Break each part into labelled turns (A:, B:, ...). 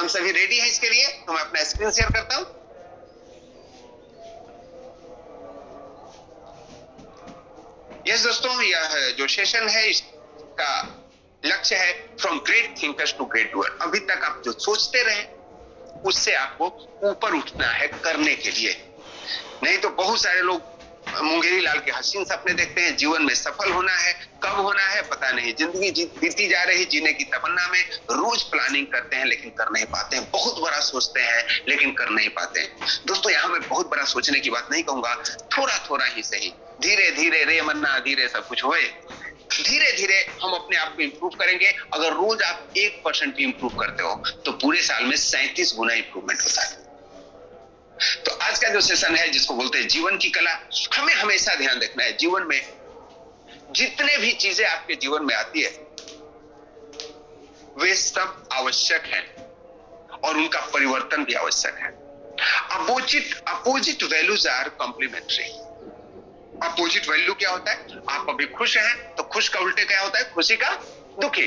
A: हम सभी रेडी हैं इसके लिए? तो मैं अपना स्क्रीन शेयर करता हूं। यस दोस्तों, यह जो सेशन है इसका लक्ष्य है from great thinkers to great doer. अभी तक आप जो सोचते रहे उससे आपको ऊपर उठना है करने के लिए। नहीं तो बहुत सारे लोग मुंगेरी लाल के हसीन सपने देखते हैं, जीवन में सफल होना है, कब होना है पता नहीं, जिंदगी बीती जा रही जीने की तमन्ना में, रोज प्लानिंग करते हैं लेकिन कर नहीं पाते हैं, बहुत बड़ा सोचते हैं लेकिन कर नहीं पाते हैं। दोस्तों यहां मैं बहुत बड़ा सोचने की बात नहीं कहूंगा, थोड़ा थोड़ा ही सही, धीरे धीरे रे मन्ना धीरे सब कुछ होए, धीरे धीरे हम अपने आप को इंप्रूव करेंगे। अगर रोज आप 1% भी इंप्रूव करते हो तो पूरे साल में 37 गुना इंप्रूवमेंट होता है। तो आज का जो सेशन है जिसको बोलते हैं जीवन की कला, हमें हमेशा ध्यान रखना है जीवन में जितने भी चीजें आपके जीवन में आती है वे सब आवश्यक हैं और उनका परिवर्तन भी आवश्यक है। Opposite values are complementary. Opposite value क्या होता है? आप अभी खुश हैं तो खुश का उल्टे क्या होता है? खुशी का दुखी।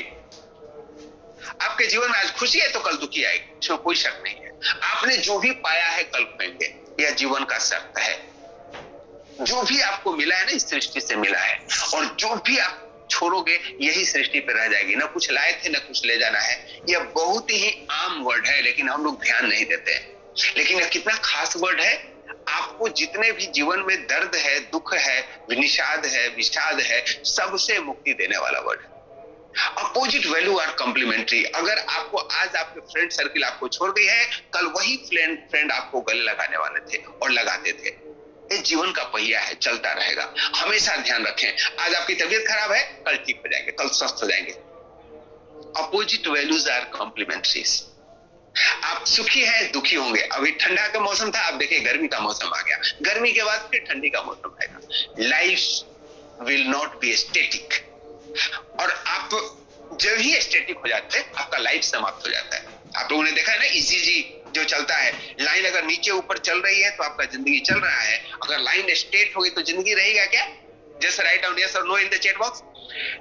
A: आपके जीवन में आज खुशी है तो कल दुखी आएगी, इसमें कोई शक नहीं है। आपने जो भी पाया है कल पाएंगे, यह जीवन का शर्त है। जो भी आपको मिला है ना इस सृष्टि से मिला है, और जो भी आप छोड़ोगे यही सृष्टि पे रह जाएगी। ना कुछ लाए थे ना कुछ ले जाना है। यह बहुत ही आम वर्ड है लेकिन हम लोग ध्यान नहीं देते हैं। लेकिन यह कितना खास वर्ड है। आपको जितने भी जीवन में दर्द है, दुख है, निषाद है, विषाद है, सबसे मुक्ति देने वाला वर्ड है। Opposite value are complementary. अगर आपको आज आपके फ्रेंड सर्किल आपको छोड़ गई है, कल वही फ्रेंड आपको गले लगाने वाले थे और लगाते थे। ये जीवन का पहिया है, चलता रहेगा। हमेशा ध्यान रखें, आज आपकी तबीयत खराब है, कल ठीक हो जाएंगे, कल स्वस्थ हो जाएंगे। Opposite values are complementaries. आप सुखी हैं, दुखी होंगे। अभी ठंडा का मौसम था, आप देखिए गर्मी का मौसम आ गया, गर्मी के बाद फिर ठंडी का मौसम आएगा। Life will not be static. और आप जब ही स्टैटिक हो जाते हैं आपका लाइफ समाप्त हो जाता है। आप लोगों ने देखा है ना ईसीजी जो चलता है, लाइन अगर नीचे ऊपर चल रही है तो आपका जिंदगी चल रहा है, अगर लाइन स्ट्रेट होगी तो जिंदगी रहेगा क्या? जस्ट राइट डाउन यस और no in the chat box.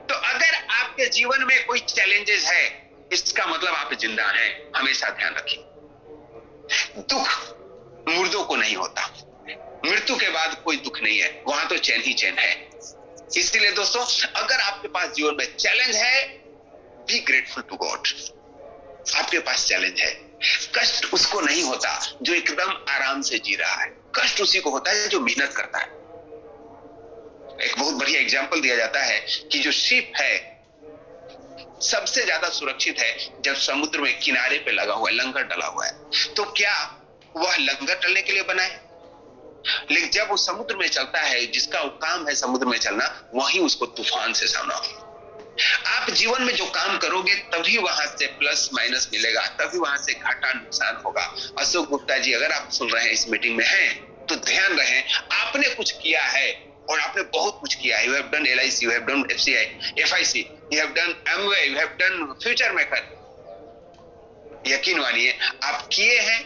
A: तो अगर आपके जीवन में कोई चैलेंजेस है इसका मतलब आप जिंदा हैं। हमेशा ध्यान रखिए, दुख मुर्दों को नहीं होता, मृत्यु के बाद कोई दुख नहीं है, वहां तो चैन ही चैन है। इसलिए दोस्तों अगर आपके पास जीवन में चैलेंज है, बी ग्रेटफुल टू गॉड। आपके पास चैलेंज है, कष्ट उसको नहीं होता जो एकदम आराम से जी रहा है, कष्ट उसी को होता है जो मेहनत करता है। एक बहुत बढ़िया एग्जांपल दिया जाता है कि जो शिप है सबसे ज्यादा सुरक्षित है जब समुद्र में किनारे पे लगा हुआ है, लंगर डला हुआ है। तो क्या वह लंगर डलने के लिए बना है? लेकिन जब वो समुद्र में चलता है, जिसका काम है समुद्र में चलना, वहीं उसको तूफान से सामना हो। आप जीवन में जो काम करोगे तभी वहां से प्लस माइनस मिलेगा, तभी वहां से घाटा नुकसान होगा। अशोक गुप्ता जी अगर आप सुन रहे हैं, इस मीटिंग में हैं, तो ध्यान रहे, आपने कुछ किया है और आपने बहुत कुछ किया है। You have done LIC, you have done FCI, FIC, you have done Amway, you have done future maker. यकीन मानिए आप किए हैं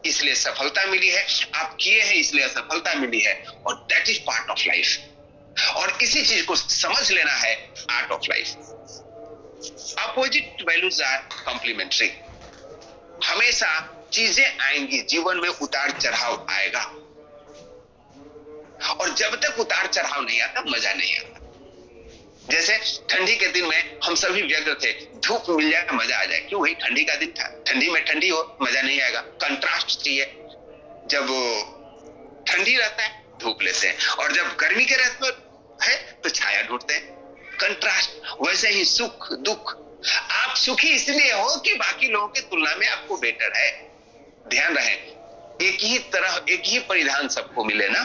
A: इसलिए सफलता मिली है, आप किए हैं इसलिए असफलता मिली है, और that is part of life. और इसी चीज को समझ लेना है art of life. Opposite values are complementary. हमेशा चीजें आएंगी, जीवन में उतार चढ़ाव आएगा, और जब तक उतार चढ़ाव नहीं आता मजा नहीं आता। जैसे ठंडी के दिन में हम सभी व्यग्र थे, धूप मिल जाए मजा आ जाए, क्यों भाई ठंडी का दिन था, ठंडी में ठंडी हो मजा नहीं आएगा, कंट्रास्ट चाहिए। जब ठंडी रहता है धूप लेते हैं, और जब गर्मी के रहते है तो छाया ढूंढते हैं, कंट्रास्ट। वैसे ही सुख दुख, आप सुखी इसलिए हो कि बाकी लोगों की तुलना में आपको बेटर है। ध्यान रहे, एक ही तरह एक ही परिधान सबको मिले ना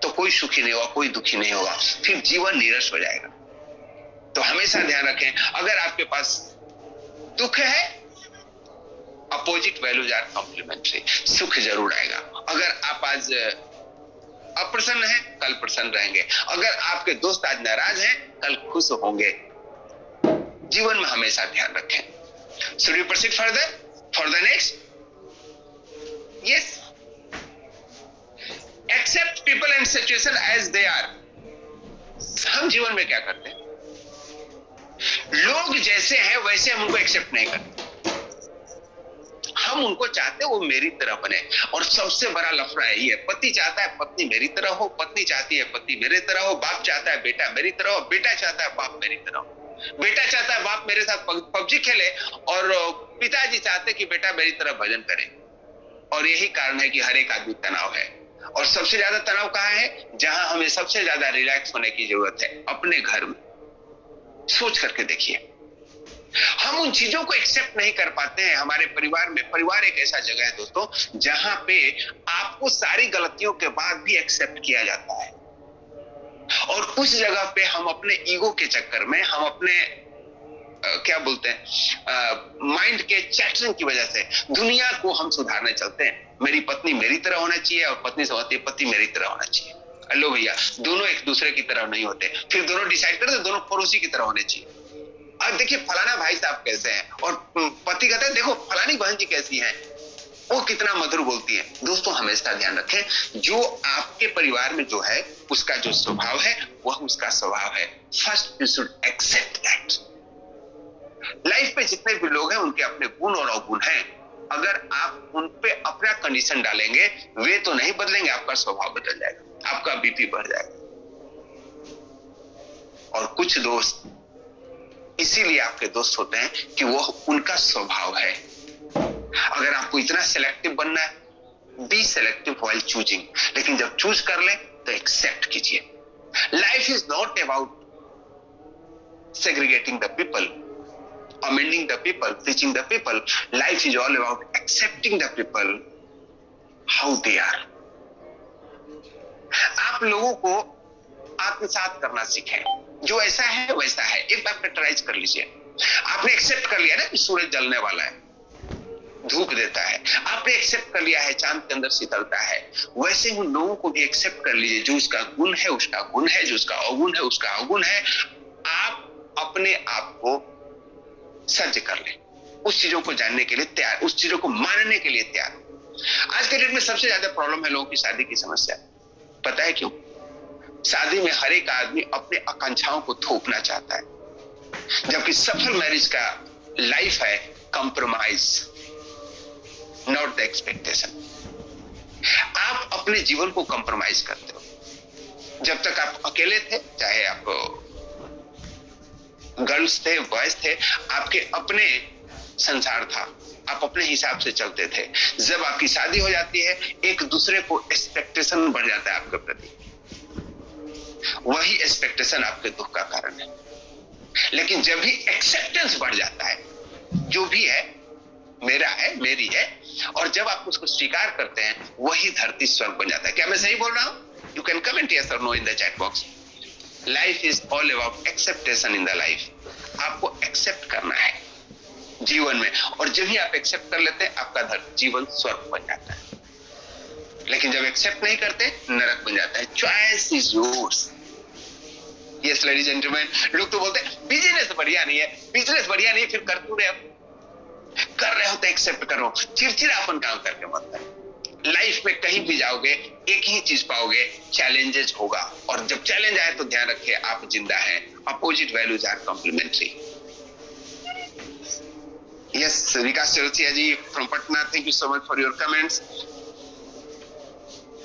A: तो कोई सुखी नहीं होगा, कोई दुखी नहीं होगा, फिर जीवन नीरस हो जाएगा। तो हमेशा ध्यान रखें, अगर आपके पास दुख है, अपोजिट वैल्यूज आर कॉम्प्लीमेंट्री, सुख जरूर आएगा। अगर आप आज अप्रसन्न हैं, कल प्रसन्न रहेंगे। अगर आपके दोस्त आज नाराज हैं, कल खुश होंगे। जीवन में हमेशा ध्यान रखें। Should we proceed further for the next? Yes. Accept people and situation as they are. हम जीवन में क्या करते हैं? लोग जैसे हैं वैसे हम उनको एक्सेप्ट नहीं करते। हम उनको चाहते हैं वो मेरी तरह बने। और सबसे बड़ा लफड़ा यही है, पति चाहता है पत्नी मेरी तरह हो, पत्नी चाहती है पति मेरी तरह हो, बाप चाहता है बेटा मेरी तरह हो, बेटा चाहता है बाप मेरी तरह हो, बेटा चाहता है बाप मेरे साथ पबजी खेले, और पिताजी चाहते कि बेटा मेरी तरह भजन करे। और यही कारण है कि हर एक आदमी तनाव है। और सबसे ज्यादा तनाव कहाँ है? जहां हमें सबसे ज्यादा रिलैक्स होने की जरूरत है, अपने घर में। सोच करके देखिए, हम उन चीजों को एक्सेप्ट नहीं कर पाते हैं हमारे परिवार में। परिवार एक ऐसा जगह है दोस्तों जहां पे आपको सारी गलतियों के बाद भी एक्सेप्ट किया जाता है, और उस जगह पे हम अपने ईगो के चक्कर में, हम अपने क्या बोलते हैं, माइंड के चैटरिंग की वजह से दुनिया को हम सुधारने चलते हैं। मेरी पत्नी मेरी तरह होना चाहिए, और पत्नी से होती है पति मेरी तरह होना चाहिए। हेलो भैया, दोनों एक दूसरे की तरह नहीं होते। फिर दोनों डिसाइड करते दोनों पड़ोसी की तरह होने चाहिए। अब देखिए फलाना भाई साहब कैसे हैं, और पति कहते हैं देखो फलानी बहन जी कैसी हैं, वो कितना मधुर बोलती है। दोस्तों हमेशा ध्यान रखें, जो आपके परिवार में जो है उसका जो स्वभाव है वह उसका स्वभाव है। First you should accept that. Life में जितने भी लोग हैं उनके अपने गुण और अवगुण हैं। अगर आप उन पे अपना कंडीशन डालेंगे, वे तो नहीं बदलेंगे, आपका स्वभाव बदल जाएगा, आपका बीपी बढ़ जाएगा। और कुछ दोस्त इसीलिए आपके दोस्त होते हैं कि वो उनका स्वभाव है। अगर आपको इतना सेलेक्टिव बनना है, बी सेलेक्टिव व्हाइल चूजिंग, लेकिन जब चूज कर ले तो एक्सेप्ट कीजिए। Life is not about segregating the people, amending the people, teaching the people. Life is all about accepting the people how they are. आप लोगों को आत्मसात करना सीखें, जो ऐसा है वैसा है। एक बार फैक्टराइज कर लीजिए। आपने एक्सेप्ट कर लिया ना कि सूरज जलने वाला है, धूप देता है, आपने एक्सेप्ट कर लिया है चांद के अंदर शीतलता है। वैसे ही लोगों को भी एक्सेप्ट कर लीजिए, जो उसका गुण है उसका गुण है, जो उसका अवगुण है उसका अवगुण है। आप अपने आप को सज्ज कर लें, उस चीजों को जानने के लिए तैयार, उस चीजों को मानने के लिए तैयार। आज के डेट में सबसे ज्यादा प्रॉब्लम है लोगों की शादी की समस्या। पता है क्यों? शादी में हर एक आदमी अपने आकांक्षाओं को थोपना चाहता है, जबकि सफल मैरिज का लाइफ है कंप्रोमाइज, नॉट द एक्सपेक्टेशन। आप अपने जीवन को कंप्रोमाइज करते हो। जब तक आप अकेले थे, चाहे आप गर्ल्स थे बॉयज थे, आपके अपने संसार था, आप अपने हिसाब से चलते थे। जब आपकी शादी हो जाती है, एक दूसरे को एक्सपेक्टेशन बढ़ जाता है आपके प्रति, वही एक्सपेक्टेशन आपके दुख का कारण है। लेकिन जब भी एक्सेप्टेंस बढ़ जाता है, जो भी है मेरा है, मेरी है, और जब आप उसको स्वीकार करते हैं, वही धरती स्वर्ग बन जाता है। क्या मैं सही बोल रहा हूं? यू कैन कमेंट यस और no in the chat box. Life is all about acceptation in the life. आपको एक्सेप्ट करना है जीवन में, और जब भी आप एक्सेप्ट कर लेते हैं, आपका जीवन स्वर्ग बन जाता है। लेकिन जब एक्सेप्ट नहीं करते, नरक बन जाता है। Choice is yours. Yes ladies and gentleman, लोग तो बोलते हैं बिजनेस बढ़िया नहीं है, बिजनेस बढ़िया नहीं, फिर कर क्यों रहे हो? कर रहे हो तो एक्सेप्ट करो। चिड़चिड़ापन काम करके मत करो। लाइफ में कहीं भी जाओगे एक ही चीज पाओगे, चैलेंजेस होगा, और जब चैलेंज आए तो ध्यान रखिए आप जिंदा हैं। Opposite values are complementary. Yes, Vikas Chaurasia ji from Patna, thank you so much for your comments.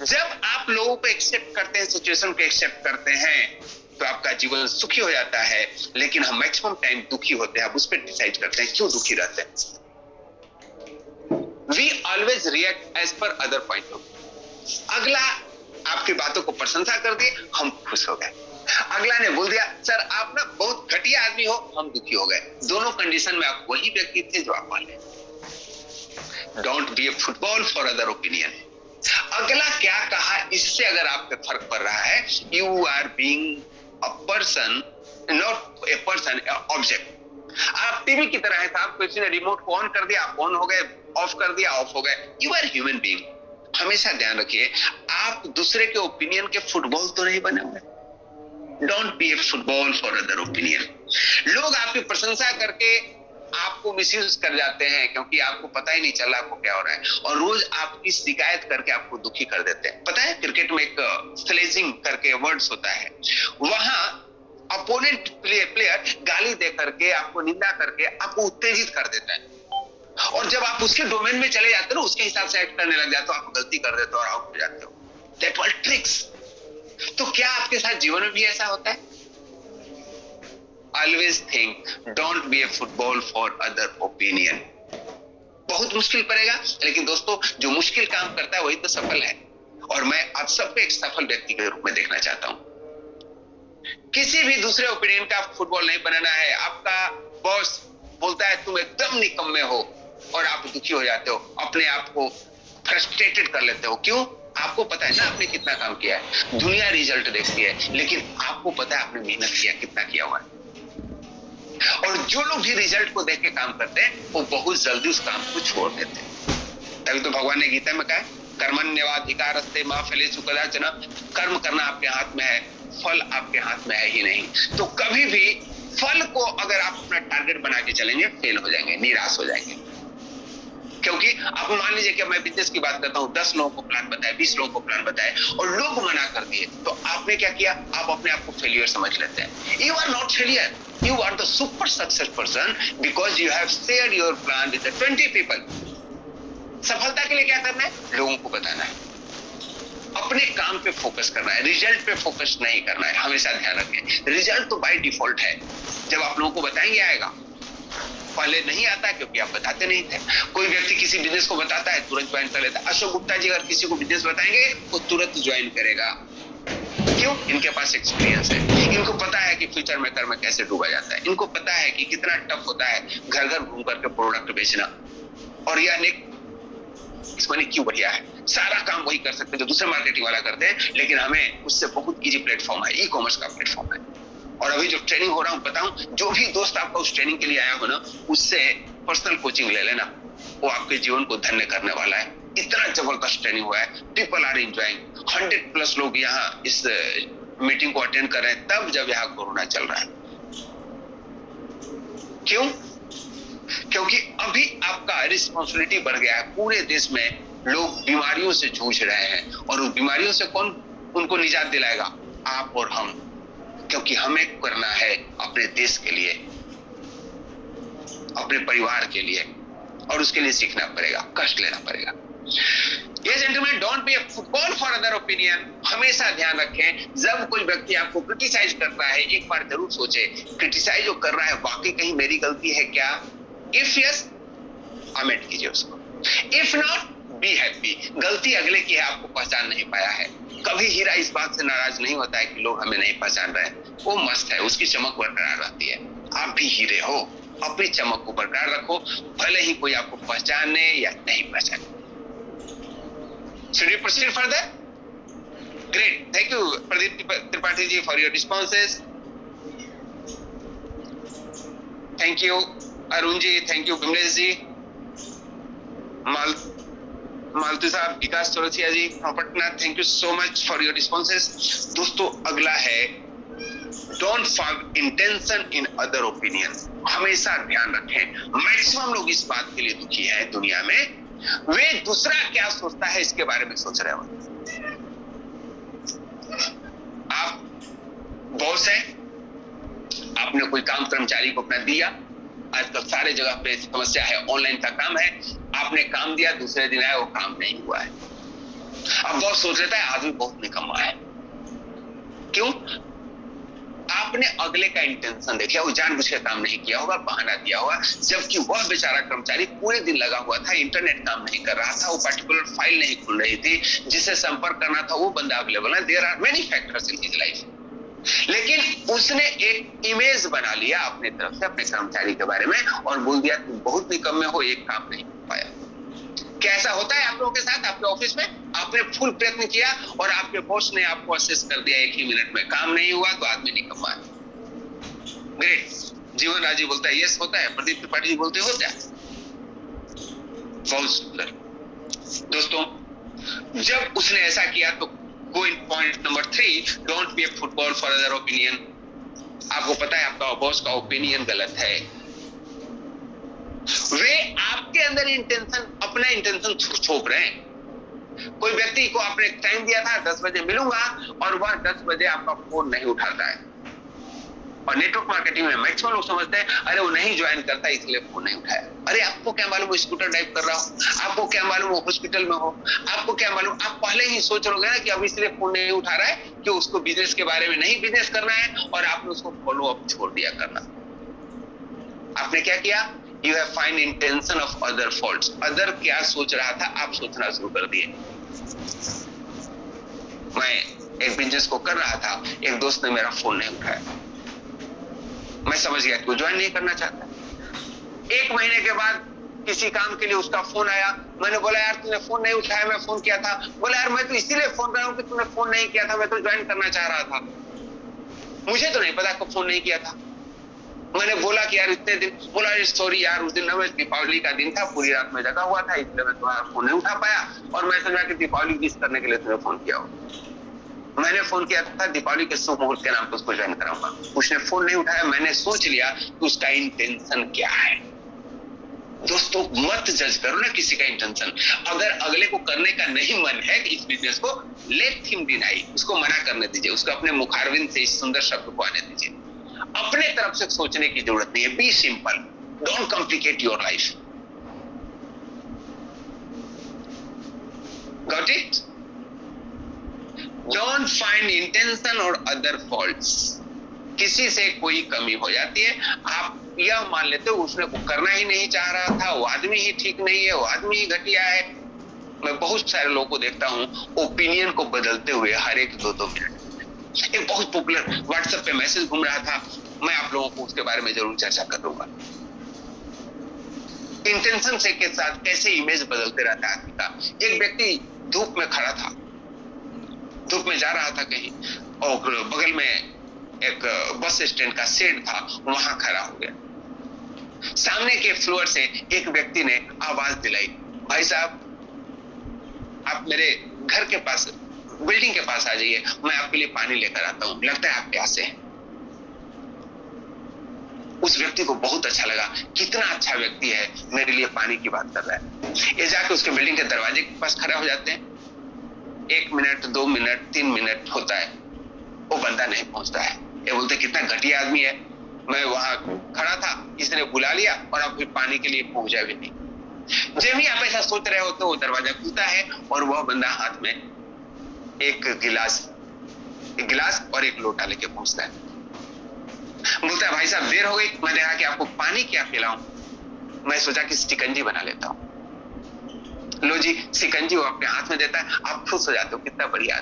A: जब आप लोगों को एक्सेप्ट करते हैं, सिचुएशन को एक्सेप्ट करते हैं, तो आपका जीवन सुखी हो जाता है। लेकिन हम मैक्सिमम टाइम दुखी होते हैं। आप उस पर डिसाइड करते हैं क्यों दुखी रहते हैं। We always react as per other point of view. अगला आपकी बातों को प्रशंसा कर दी, हम खुश हो गए। अगला ने बोल दिया सर आप ना बहुत घटिया आदमी हो, हम दुखी हो गए। दोनों कंडीशन में आप वही व्यक्ति थे जो आप मान लें। Don't be a football for other opinion. अगला क्या कहा, इससे अगर आप पे फर्क पड़ रहा है, you are being a person, not a person, object. आप टीवी की तरह है, आप किसी ने रिमोट को ऑन कर दिया, आप ऑन हो गए, ऑफ कर दिया, ऑफ हो गए। You are human being. हमेशा ध्यान रखिए, आप दूसरे के ओपिनियन के फुटबॉल तो नहीं बने हुए। Don't be a football for other opinion. लोग आपकी प्रशंसा करके आपको मिसयूज कर जाते हैं, क्योंकि आपको पता ही नहीं चला आपको क्या हो रहा है, और रोज आपकी शिकायत करके आपको दुखी कर देते हैं। पता है क्रिकेट में एक स्लेजिंग करके वर्ड्स होता है, वहां अपोनेंट प्लेयर गाली दे करके, आपको निंदा करके आपको उत्तेजित कर देता है। और जब आप उसके डोमेन में चले जाते हो, उसके हिसाब से एक्ट करने लग जाते हो, आप गलती कर देते हो और आउट हो जाते हो। That was tricks. तो क्या आपके साथ जीवन में भी ऐसा होता है? Always think don't be a football for other opinion. बहुत मुश्किल पड़ेगा, लेकिन दोस्तों जो मुश्किल काम करता है वही तो सफल है। और मैं आप सबको एक सफल व्यक्ति के रूप में देखना चाहता हूं। किसी भी दूसरे ओपिनियन का फुटबॉल नहीं बनाना है। आपका बॉस बोलता है तुम एकदम निकम्मे हो, और आप दुखी हो जाते हो, अपने आप को फ्रस्ट्रेटेड कर लेते हो। क्यों? आपको पता है ना आपने कितना काम किया है। दुनिया रिजल्ट देखती है, लेकिन आपको पता है आपने मेहनत किया, कितना किया हुआ है। और जो लोग भी रिजल्ट को देख के काम करते हैं, वो बहुत जल्दी उस काम को छोड़ देते हैं। तभी तो भगवान ने गीता में कहा, कर्मण्येवाधिकारस्ते मा फलेषु कदाचन। कर्म करना आपके हाथ में है, फल आपके हाथ में है ही नहीं। तो कभी भी फल को अगर आप अपना टारगेट बना के चलेंगे, फेल हो जाएंगे, निराश हो जाएंगे। क्योंकि आप मान लीजिए कि मैं बिजनेस की बात करता हूं, 10 लोगों को प्लान बताया, 20 लोगों को प्लान बताया और लोग मना कर दिए, तो आपने क्या किया? आप अपने आप को फेलियर समझ लेते हैं। You are not failure, you are the super success person because you have shared your plan with 20 people. सफलता के लिए क्या करना है? लोगों को बताना है, अपने काम पे फोकस करना है, रिजल्ट पे फोकस नहीं करना है। हमेशा ध्यान रखें, रिजल्ट तो बाय डिफॉल्ट है, जब आप लोगों को बताएंगे आएगा। पहले नहीं आता क्योंकि आप बताते नहीं थे। कोई व्यक्ति किसी बिजनेस को बताता है, तुरंत ज्वाइन कर लेता है। अशोक गुप्ता जी अगर किसी को बिजनेस बताएंगे, वो तुरंत ज्वाइन करेगा। क्यों? इनके पास एक्सपीरियंस है, इनको पता है कि फ्यूचर मेकर में कैसे डूबा जाता है, इनको पता है कि कितना टफ होता है घर घर घूम करके प्रोडक्ट बेचना। और यह मनी क्यों बढ़िया है, सारा काम वही कर सकते हैं जो दूसरे मार्केटिंग वाला करते हैं, लेकिन हमें उससे बहुत इजी प्लेटफॉर्म है, ई कॉमर्स का प्लेटफॉर्म है। और अभी जो ट्रेनिंग हो रहा हूं, बताऊं, जो भी दोस्त आपका उस ट्रेनिंग के लिए आया हो ना, उससे पर्सनल कोचिंग ले लेना, वो आपके जीवन को धन्य करने वाला है। इतना जबरदस्त ट्रेनिंग हुआ है, पीपल आर एंजॉयिंग। 100+ लोग यहाँ इस मीटिंग को अटेंड कर रहे हैं, तब जब यहाँ कोरोना चल रहा है। क्यों? क्योंकि अभी आपका रिस्पॉन्सिबिलिटी बढ़ गया है। पूरे देश में लोग बीमारियों से जूझ रहे हैं, और उन बीमारियों से कौन उनको निजात दिलाएगा? आप और हम। क्योंकि हमें करना है अपने देश के लिए, अपने परिवार के लिए, और उसके लिए सीखना पड़ेगा, कष्ट लेना पड़ेगा। ये gentleman, don't be a football for other opinion. हमेशा ध्यान रखें, जब कोई व्यक्ति आपको क्रिटिसाइज करता है, एक बार जरूर सोचे, क्रिटिसाइज जो कर रहा है वाकई कहीं मेरी गलती है क्या? इफ यस, अमेंड कीजिए उसको। If not, be happy. गलती अगले की है, आपको पहचान नहीं पाया है। कभी हीरा इस बात से नाराज नहीं होता है कि लोग हमें नहीं पहचान रहे हैं, वो मस्त है, उसकी चमक बरकरार रहती है। आप भी हीरे हो, अपनी चमक को बरकरार रखो, भले ही कोई आपको पहचाने या नहीं पहचाने। Should we proceed further? Great. Thank you, Pradeep Tripathi ji, for your responses. Thank you, Arun ji. Thank you, Bimlesh ji. मालती साहब, विकास चौरसिया जी from Patna, thank you so much for your responses. दोस्तों, अगला है don't find intention in other opinion. हमेशा ध्यान रखें, maximum लोग इस बात के लिए दुखी हैं दुनिया में, वे दूसरा क्या सोचता है इसके बारे में सोच रहे हो। आप बॉस हैं, आपने कोई काम कर्मचारी को अपना दिया, आजकल सारे जगह पे समस्या है, ऑनलाइन का काम है, आपने काम दिया, दूसरे दिन आया वो काम नहीं हुआ है। अब बॉस सोच लेता है आदमी बहुत निकम्मा है। क्यों? आपने अगले का इंटेंशन देखा, वो जानबूझ के काम नहीं किया होगा, बहाना दिया होगा, जबकि वह बेचारा कर्मचारी पूरे दिन लगा हुआ था, इंटरनेट काम नहीं कर रहा था, वो पर्टिकुलर फाइल नहीं खुल रही थी, जिसे संपर्क करना था वो बंदा अवेलेबल है। There are many factors in his life, लेकिन उसने एक इमेज बना लिया अपने तरफ से अपने कर्मचारी के बारे में और बोल दिया तुम बहुत निकम्मे हो, एक काम नहीं हो पाया। कैसा होता है आप लोगों के साथ? आपके ऑफिस में आपने फुल प्रयत्न किया और आपके बॉस ने आपको असेस कर दिया 1 ही मिनट में, काम नहीं हुआ तो आदमी निकम्मा है। ग्रेट। जीवन राजी बोलता है यस होता है, प्रदीप त्रिपाठी जी बोलते होता है। बहुत सुंदर। दोस्तों, जब उसने ऐसा किया तो go in point number 3, don't be a football for other opinion. आपको पता है आपका बॉस का ओपिनियन गलत है, वे आपके अंदर अपना इंटेंशन छोप रहे हैं। कोई व्यक्ति को आपने टाइम दिया था 10 बजे मिलूंगा और वह 10 बजे आपका फोन नहीं उठाता है, और नेटवर्क मार्केटिंग में मैक्सिमम लोग समझते हैं अरे वो नहीं ज्वाइन करता इसलिए फोन नहीं उठाया। अरे आपको क्या मालूम वो स्कूटर ड्राइव कर रहा हो, आपको क्या मालूम वो हॉस्पिटल में हो, आपको क्या मालूम, आप पहले ही सोच लोगे ना कि अब इसलिए फोन नहीं उठा रहा है कि उसको बिजनेस के बारे में नहीं बिजनेस करना है, और आपने उसको फॉलो अप छोड़ दिया करना। आपने क्या किया, you have find intention of other faults. Other क्या सोच रहा था आप सोचना शुरू कर दिए। मैं एक बिजनेस को कर रहा था, एक दोस्त ने मेरा फोन नहीं उठाया, मैं समझ गया कि वो ज्वाइन नहीं करना चाहता। 1 महीने के बाद किसी काम के लिए उसका फोन आया, मैंने बोला यार तूने फोन नहीं उठाया, मैं फोन किया था। बोला यार मैं तो इसीलिए फोन कर रहा हूं कि तूने फोन नहीं किया था, मैं तो ज्वाइन करना चाह रहा था, मुझे तो नहीं पता कब फोन नहीं किया था। मैंने बोला कि यार इतने दिन, बोला सॉरी यार उस दिन ना मैं दीपावली का दिन था, पूरी रात में जगा हुआ था इसलिए मैं तुम्हारा फोन नहीं उठा पाया, और मैं समझा कि दीपावली विश करने के लिए तुम्हें फोन किया हो। मैंने फोन किया था दीपावली के शुभ मुहूर्त के नाम पर उसको ज्वाइन कराऊंगा, उसने फोन नहीं उठाया। मैंने सोच लिया कि उसका इंटेंशन क्या है। दोस्तों मत जज करो ना किसी का इंटेंशन। अगर अगले को करने का नहीं मन है कि इस बिजनेस को, लेट हिम डिनाई, उसको मना करने दीजिए, उसको अपने मुखारविंद से इस सुंदर शब्द को आने दीजिए। अपने तरफ से सोचने की जरूरत नहीं है। Be simple, don't complicate your life. Got it? Don't find intention और अदर फॉल्ट्स। किसी से कोई कमी हो जाती है, आप यह मान लेते हो उसने को करना ही नहीं चाह रहा था, वो आदमी ही ठीक नहीं है, वो आदमी ही घटिया है। मैं बहुत सारे लोगों को देखता हूं ओपिनियन को बदलते हुए हर एक 2-2 मिनट। एक बहुत पॉपुलर व्हाट्सएप पे मैसेज घूम रहा था, मैं आप लोगों को उसके बारे में जरूर चर्चा करूंगा। इंटेंशन से के साथ कैसे इमेज बदलते रहता है आदमी का। एक व्यक्ति धूप में खड़ा था, धूप में जा रहा था कहीं, और बगल में एक बस स्टैंड का शेड था, वहां खड़ा हो गया। सामने के फ्लोर से एक व्यक्ति ने आवाज दिलाई, भाई साहब आप मेरे घर के पास, बिल्डिंग के पास आ जाइए, मैं आपके लिए पानी लेकर आता हूं, लगता है आप प्यासे हैं। उस व्यक्ति को बहुत अच्छा लगा, कितना अच्छा व्यक्ति है, मेरे लिए पानी की बात कर रहा है। ये जाके उसके बिल्डिंग के दरवाजे के पास खड़ा हो जाते हैं। 1 मिनट, 2 मिनट, 3 मिनट होता है, वो बंदा नहीं पहुंचता है। ये बोलते कितना घटिया आदमी है, मैं वहां खड़ा था, इसने बुला लिया और अब फिर पानी के लिए पहुंचा भी नहीं। जब भी आप ऐसा सोच रहे हो तो वो दरवाजा खुलता है और वह बंदा हाथ में एक गिलास और एक लोटा लेके पहुंचता है। बोलता है भाई साहब देर हो गई, मैं देखा कि आपको पानी क्या पिलाऊं, मैं सोचा कि शिकंजी बना लेता हूं। लो जी शिकंजी वो अपने हाथ में देता है, आप खुश हो जाते हो, कितना बढ़िया।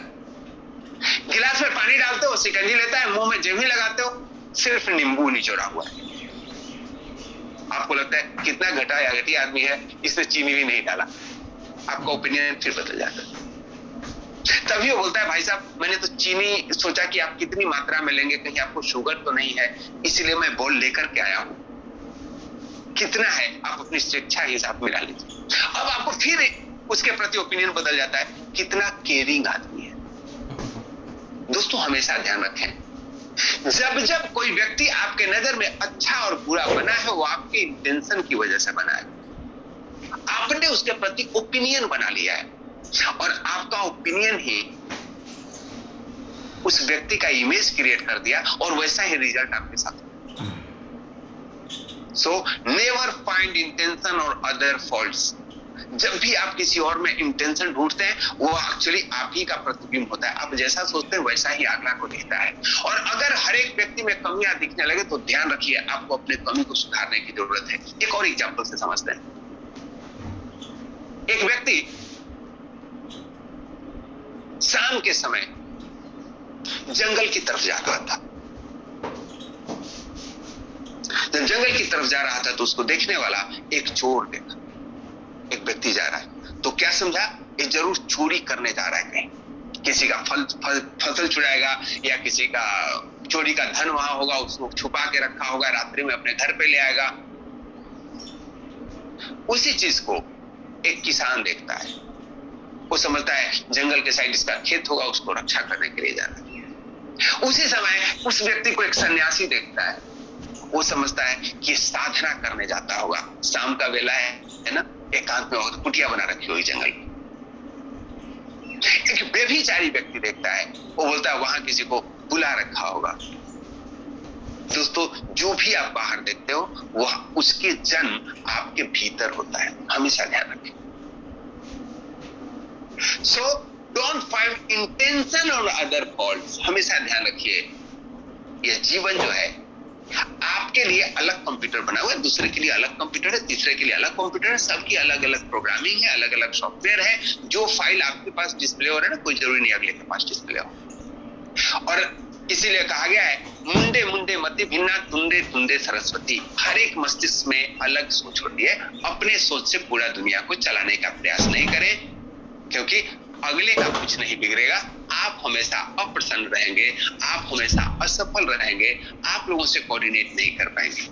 A: गिलास में पानी डालते हो, शिकंजी लेता है, मुंह में जब ही लगाते हो सिर्फ नींबू निचोड़ा हुआ है। आपको लगता है कितना घटा या घटिया आदमी है, इसने चीनी भी नहीं डाला। आपका ओपिनियन फिर बदल जाता है। तभी वो बोलता है भाई साहब मैंने तो चीनी सोचा कि आप कितनी मात्रा में लेंगे, कहीं आपको शुगर तो नहीं है, इसलिए मैं बोल लेकर के आया हूं। कितना है आप अपनी शिक्षा के हिसाब में डाल लीजिए। अब आपको फिर उसके प्रति ओपिनियन बदल जाता है, कितना केयरिंग आदमी है। दोस्तों हमेशा ध्यान रखें, जब जब कोई व्यक्ति आपके नजर में अच्छा और बुरा बना है, वो आपके इंटेंशन की वजह से बना है। आपने उसके प्रति ओपिनियन बना लिया है, और आपका ओपिनियन ही उस व्यक्ति का इमेज क्रिएट कर दिया, और वैसा ही रिजल्ट आपके साथ। सो नेवर फाइंड इंटेंशन और अदर फॉल्ट्स। जब भी आप किसी और में इंटेंशन ढूंढते हैं, वो एक्चुअली आप ही का प्रतिबिंब होता है। आप जैसा सोचते हैं वैसा ही अगला को दिखता है। और अगर हर एक व्यक्ति में कमियां दिखने लगे तो ध्यान रखिए, आपको अपने कमी को सुधारने की जरूरत है। एक और एग्जांपल से समझते हैं। एक व्यक्ति शाम के समय जंगल की तरफ जा रहा था। जब जंगल की तरफ जा रहा था तो उसको देखने वाला एक चोर देखा। एक व्यक्ति जा रहा है तो क्या समझा, ये जरूर चोरी करने जा रहा है, कहीं किसी का फसल चुराएगा या किसी का चोरी का धन वहां होगा, उसको छुपा के रखा होगा, रात्रि में अपने घर पे ले आएगा। उसी चीज को एक किसान देखता है, वो समझता है जंगल के साइड इसका खेत होगा, उसको रक्षा करने के लिए जा रहा है। उसी समय उस व्यक्ति को एक सन्यासी देखता है, वो समझता है कि साधना करने जाता होगा, शाम का वेला है ना, एकांत में होगा, कुटिया बना रखी होगी जंगल में। एक व्यभिचारी व्यक्ति देखता है, वो बोलता है वहां किसी को बुला रखा होगा। दोस्तों, जो भी आप बाहर देखते हो वह उसके जन्म आपके भीतर होता है, हमेशा ध्यान रखें। So don't find intention on other faults, हमेशा ध्यान रखिए, यह जीवन जो है आपके लिए अलग कंप्यूटर बना हुआ है, दूसरे के लिए अलग कंप्यूटर है, तीसरे के लिए अलग कंप्यूटर है, सबकी अलग अलग प्रोग्रामिंग है, अलग अलग सॉफ्टवेयर है। जो फाइल आपके पास डिस्प्ले हो रहा है ना, कोई जरूरी नहीं अगले के पास डिस्प्ले हो। और इसीलिए कहा गया है, मुंडे मुंडे मति भिन्ना, तुंडे तुंडे सरस्वती। हर एक मस्तिष्क में अलग सोच होती है, अपने सोच से पूरा दुनिया को चलाने का प्रयास नहीं करें, क्योंकि अगले का कुछ नहीं बिगड़ेगा। आप हमेशा अप्रसन्न रहेंगे, आप हमेशा असफल रहेंगे, आप लोगों से कोऑर्डिनेट नहीं कर पाएंगे।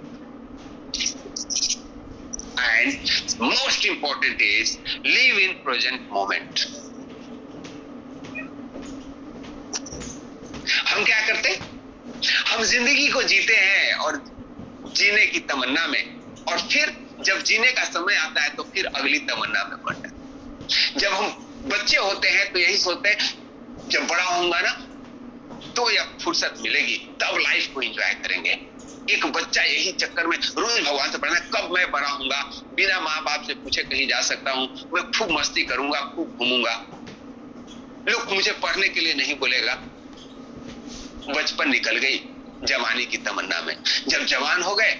A: And most important is live in present moment. हम क्या करते, हम जिंदगी को जीते हैं और जीने की तमन्ना में, और फिर जब जीने का समय आता है तो फिर अगली तमन्ना में बढ़ते हैं। जब हम बच्चे होते हैं तो यही सोचते हैं जब बड़ा होऊंगा ना तो या फुर्सत मिलेगी तब लाइफ को एंजॉय करेंगे। एक बच्चा यही चक्कर में रोज भगवान से पढ़ना, कब मैं बड़ा होऊंगा, बिना माँ बाप से पूछे कहीं जा सकता हूं, मैं खूब मस्ती करूंगा, खूब घूमूंगा, लोग मुझे पढ़ने के लिए नहीं बोलेगा। बचपन निकल गई जवानी की तमन्ना में। जब जवान हो गए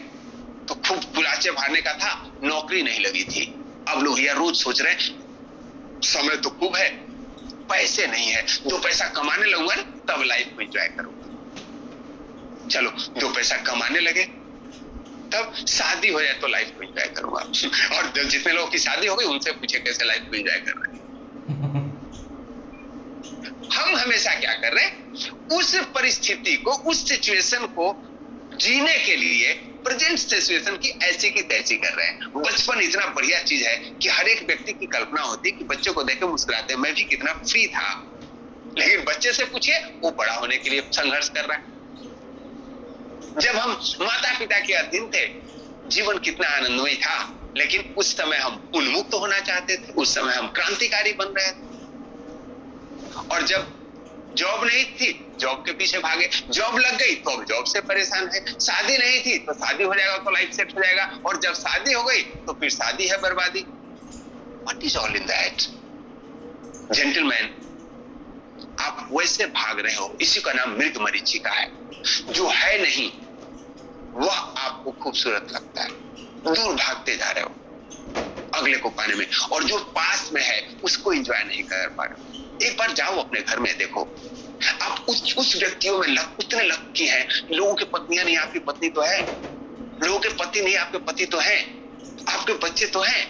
A: तो खूब कुलाचे मारने का था, नौकरी नहीं लगी थी। अब लोग यह रोज सोच रहे हैं समय तो खूब है, पैसे नहीं है, दो पैसा कमाने लगूंगा ना तब लाइफ को एंजॉय करूंगा। चलो दो पैसा कमाने लगे, तब शादी हो जाए तो लाइफ को एंजॉय करूंगा। और जितने लोगों की शादी हो गई उनसे पूछे कैसे लाइफ को एंजॉय कर रहे हैं। हम हमेशा क्या कर रहे हैं, उस परिस्थिति को, उस सिचुएशन को जीने के लिए प्रेजेंट सिचुएशन की ऐसी की तैसी कर रहे हैं। बचपन इतना बढ़िया चीज है कि हर एक व्यक्ति की कल्पना होती है कि बच्चों को देख के मुस्कुराते हैं, मैं भी कितना फ्री था। लेकिन बच्चे से पूछिए, वो बड़ा होने के लिए संघर्ष कर रहा है। जब हम माता पिता के अधीन थे, जीवन कितना आनंदमय था, लेकिन उस समय हम उन्मुक्त होना चाहते थे, उस समय हम क्रांतिकारी बन रहे थे। और जब जॉब नहीं थी, जॉब के पीछे भागे, जॉब लग गई तो अब जॉब से परेशान है, शादी नहीं थी तो शादी हो जाएगा तो लाइफ सेट हो जाएगा, और जब शादी हो गई तो फिर शादी है बर्बादी। What is all in that? Gentleman, आप वैसे भाग रहे हो, इसी का नाम मृग मरीचिका है। जो है नहीं वह आपको खूबसूरत लगता है, दूर भागते जा रहे हो अगले को पाने में, और जो पास में है उसको एंजॉय नहीं कर पा रहे हो। एक बार जाओ अपने घर में, देखो आप उस व्यक्तियों में उतने लक्की हैं, लोगों की पत्नियां नहीं आपकी पत्नी तो है, लोगों के पति नहीं आपके पति तो हैं, आपके बच्चे तो हैं।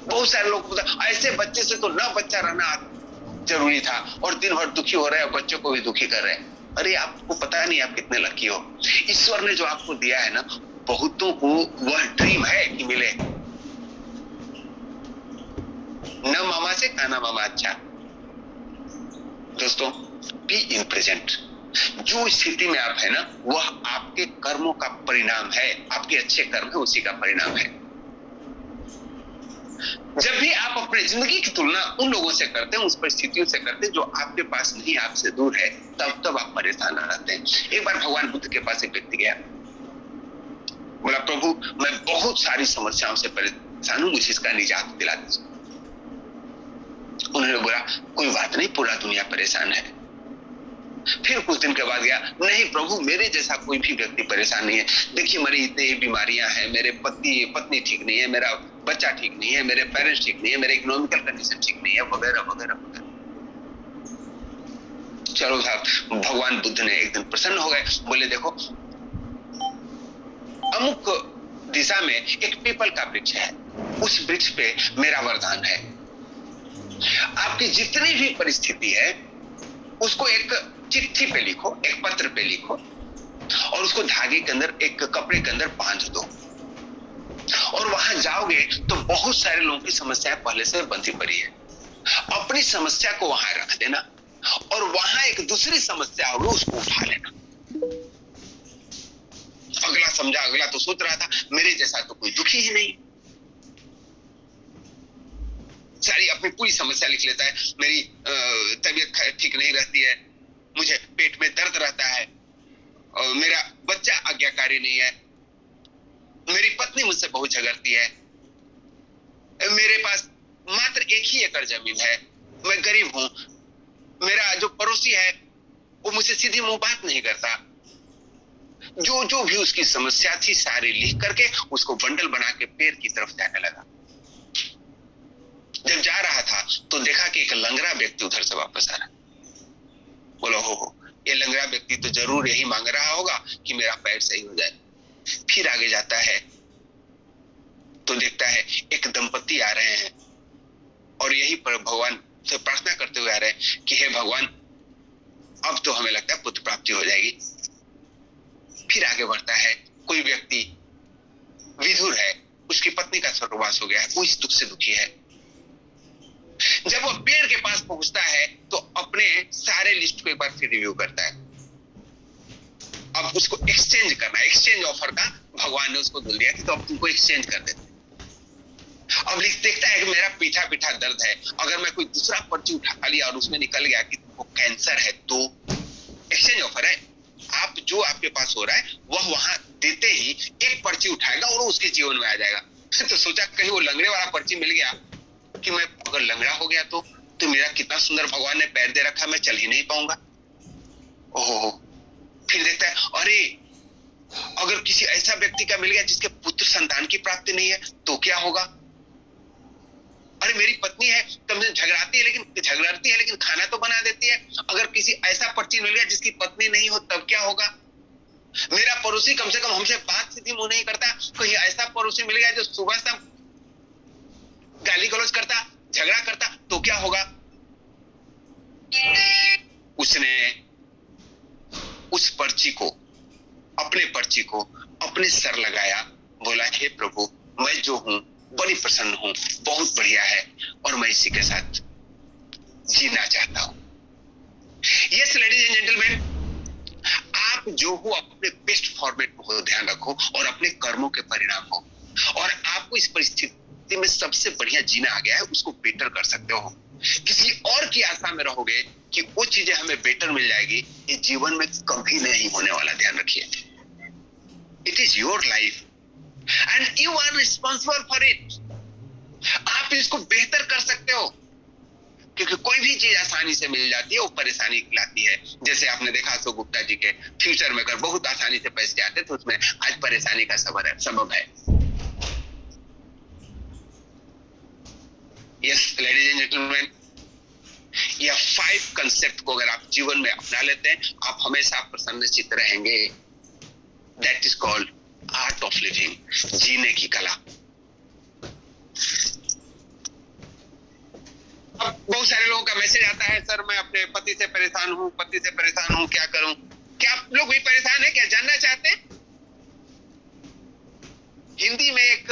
A: बहुत सारे लोग ऐसे बच्चे से तो ना बच्चा रहना जरूरी था, और दिन भर दुखी हो रहे हैं, बच्चों को भी दुखी कर रहे हैं। अरे आपको पता नहीं आप कितने लकी हो। ईश्वर ने जो आपको दिया है ना, बहुतों को वह ड्रीम है कि मिले। न मामा से खाना मामा अच्छा। दोस्तों, बी इन प्रेजेंट। जो स्थिति में आप है ना, वह आपके कर्मों का परिणाम है, आपके अच्छे कर्म है उसी का परिणाम है। जब भी आप अपने जिंदगी की तुलना उन लोगों से करते हैं, उस परिस्थितियों से करते हैं जो आपके पास नहीं, आपसे दूर है, तब आप परेशान रहते हैं। एक बार भगवान बुद्ध के पास एक व्यक्ति गया, बोला प्रभु मैं बहुत सारी समस्याओं से परेशान हूं, मुझे इसका निजात दिला दीजिए। उन्होंने बोला कोई बात नहीं, पूरा दुनिया परेशान है। फिर कुछ दिन के बाद गया, नहीं प्रभु मेरे जैसा कोई भी व्यक्ति परेशान नहीं है, देखिए मेरी इतनी बीमारियां हैं, मेरे पत्नी ठीक नहीं है, मेरा बच्चा ठीक नहीं है, मेरे पेरेंट्स ठीक नहीं है, मेरे इकोनॉमिकल कंडीशन ठीक नहीं है, वगैरह वगैरह वगैरह। चलो साहब, भगवान बुद्ध ने एक दिन प्रसन्न हो गए, बोले देखो अमुक दिशा में एक पीपल का वृक्ष है, उस वृक्ष पे मेरा वरदान है, आपकी जितनी भी परिस्थिति है उसको एक चिट्ठी पे लिखो, एक पत्र पे लिखो, और उसको धागे के अंदर, एक कपड़े के अंदर बांध दो, और वहां जाओगे तो बहुत सारे लोगों की समस्याएं पहले से बंधी पड़ी है, अपनी समस्या को वहां रख देना, और वहां एक दूसरी समस्या होगी उसको उठा लेना। अगला समझा, अगला तो सोच रहा था मेरे जैसा तो कोई दुखी ही नहीं, सारी अपनी पूरी समस्या लिख लेता है, मेरी तबीयत ठीक नहीं रहती है, मुझे पेट में दर्द रहता है, और मेरा बच्चा आज्ञाकारी नहीं है, मेरी पत्नी मुझसे बहुत झगड़ती है, मेरे पास मात्र 1 ही एकड़ जमीन है, मैं गरीब हूं, मेरा जो पड़ोसी है वो मुझसे सीधी मुंह बात नहीं करता। जो जो भी उसकी समस्या थी सारी लिख करके उसको बंडल बना के पेड़ की तरफ जाने लगा। जब जा रहा था तो देखा कि एक लंगड़ा व्यक्ति उधर से वापस आ रहा। बोलो हो, ये लंगड़ा व्यक्ति तो जरूर यही मांग रहा होगा कि मेरा पैर सही हो जाए। फिर आगे जाता है तो देखता है एक दंपति आ रहे हैं और यही पर भगवान से प्रार्थना करते हुए आ रहे हैं कि हे भगवान, अब तो हमें लगता है पुत्र प्राप्ति हो जाएगी। फिर आगे बढ़ता है, कोई व्यक्ति विधुर है, उसकी पत्नी का स्वर्गवास हो गया है, वो इस दुख से दुखी है। जब वो पेड़ के पास पहुंचता है तो अपने सारे लिस्ट को एक बार फिर रिव्यू करता है। अब उसको एक्सचेंज करना है, एक्सचेंज ऑफर का भगवान ने उसको बोल दिया कि तो अब तुमको एक्सचेंज कर देते। अब देखता है कि मेरा पीठा पीठा दर्द है, अगर मैं कोई दूसरा पर्ची उठा लिया और उसमें निकल गया कि तुमको कैंसर है, तो एक्सचेंज ऑफर है, आप जो आपके पास हो रहा है वह वहां देते ही एक पर्ची उठाएगा और उसके जीवन में आ जाएगा। तो सोचा कहीं वो लंगड़े वाला पर्ची मिल गया कि मैं अगर लंगड़ा हो गया तो मेरा कितना सुंदर भगवान ने पैर दे रखा, मैं चल ही नहीं पाऊंगा। ओहो, फिर देखता है अरे अगर किसी ऐसा व्यक्ति का मिल गया जिसके पुत्र संतान की प्राप्ति नहीं है तो क्या होगा। अरे मेरी पत्नी है, कम से झगड़ती है लेकिन खाना तो बना देती है, अगर किसी ऐसा पर्ची मिल गया जिसकी पत्नी नहीं हो तब क्या होगा। मेरा पड़ोसी कम से कम हमसे बात सीधी मुंह नहीं करता, कोई ऐसा पड़ोसी मिल गया जो सुबह शाम गाली गलौज करता, झगड़ा करता, तो क्या होगा। उसने उस पर्ची को, अपने पर्ची को अपने सर लगाया, बोला हे प्रभु, मैं जो हूं बड़ी प्रसन्न हूं, बहुत बढ़िया है और मैं इसी के साथ जीना चाहता हूं। यस लेडीज एंड जेंटलमैन, आप जो हो अपने बेस्ट फॉर्मेट को ध्यान रखो और अपने कर्मों के परिणाम हो, और आपको इस परिस्थिति में सबसे बढ़िया जीना आ गया है, उसको बेटर कर सकते हो। किसी और की आशा में रहोगे कि वो चीजें हमें बेटर मिल जाएगी, ये जीवन में कभी नहीं होने वाला, ध्यान रखिए। It is your life and you are responsible for it. आप इसको बेहतर कर सकते हो, क्योंकि कोई भी चीज आसानी से मिल जाती है वो परेशानी लाती है। जैसे आपने देखा अशोक गुप्ता जी के फ्यूचर मेकर बहुत आसानी से पैसे आते थे, उसमें आज परेशानी का सबब है। यस लेडीज एंड जेंटलमैन, यह 5 कंसेप्ट को अगर आप जीवन में अपना लेते हैं, आप हमेशा प्रसन्नचित्त रहेंगे। That is called art of living, जीने की कला। अब बहुत सारे लोगों का मैसेज आता है, सर मैं अपने पति से परेशान हूं, क्या करूं। क्या आप लोग भी परेशान हैं क्या, जानना चाहते हैं? हिंदी में एक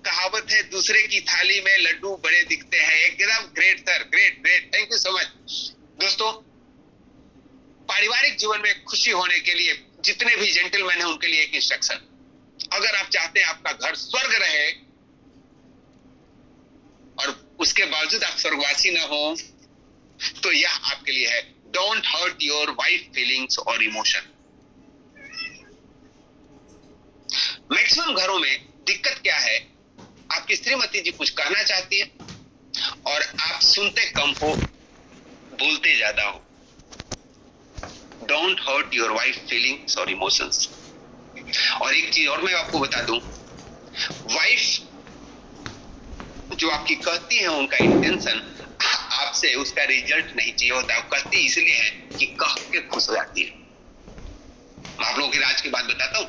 A: कहावत है, दूसरे की थाली में लड्डू बड़े दिखते हैं। एकदम great sir, great great, thank you so much. दोस्तों, पारिवारिक जीवन में खुशी होने के लिए जितने भी जेंटलमैन हैं उनके लिए एक इंस्ट्रक्शन, अगर आप चाहते हैं आपका घर स्वर्ग रहे और उसके बावजूद आप स्वर्गवासी ना हो, तो यह आपके लिए है, don't hurt your wife feelings और इमोशन। मैक्सिमम घरों में दिक्कत क्या है, आपकी श्रीमती जी कुछ कहना चाहती है और आप सुनते कम हो, बोलते ज्यादा हो। Don't hurt your wife feelings और इमोशंस। और एक चीज और मैं आपको बता दूं, वाइफ जो आपकी कहती है उनका इंटेंशन आपसे उसका रिजल्ट नहीं चाहिए होता, कहती इसलिए है कि कह के खुश हो जाती है। मैं आप लोगों की राज की बात बताता हूं।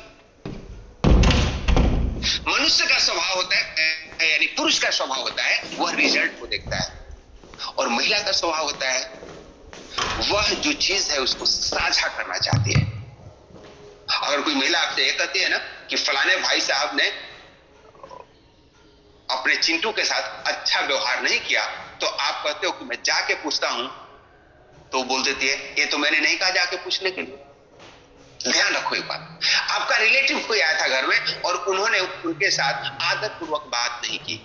A: मनुष्य का स्वभाव होता है, यानी पुरुष का स्वभाव होता है वह रिजल्ट को देखता है, और महिला का स्वभाव होता है वह जो चीज है उसको साझा करना चाहती है। अगर कोई महिला आपसे ये कहती है ना कि फलाने भाई साहब ने अपने चिंटू के साथ अच्छा व्यवहार नहीं किया, तो आप कहते हो कि मैं जाके पूछता हूं, तो बोल देती है ये तो मैंने नहीं कहा जाके पूछने के लिए। ध्यान रखो एक बात, आपका रिलेटिव कोई आया था घर में और उन्होंने उनके साथ आदर पूर्वक बात नहीं की।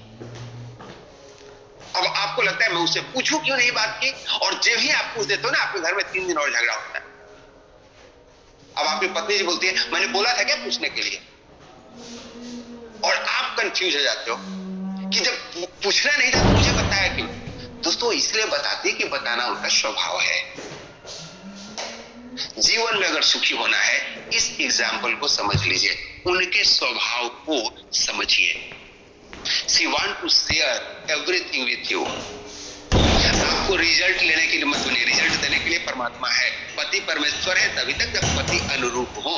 A: अब आपको लगता है मैं उससे पूछूं क्यों नहीं बात की, और जब ही आप पूछ देते हो ना, आपके घर में 3 दिन और झगड़ा होता है। अब आपकी पत्नी जी बोलती है मैंने बोला था क्या पूछने के लिए, और आप कंफ्यूज हो जाते हो कि जब पूछना नहीं था तो मुझे बताया क्यों। दोस्तों इसलिए बताती कि बताना उनका स्वभाव है। जीवन में अगर सुखी होना है इस एग्जाम्पल को समझ लीजिए, उनके स्वभाव को समझिए। She want to share everything with you. आपको रिजल्ट लेने के लिए मत सुनिए, रिजल्ट देने के लिए परमात्मा है, पति परमेश्वर है तभी तक जब पति अनुरूप हो,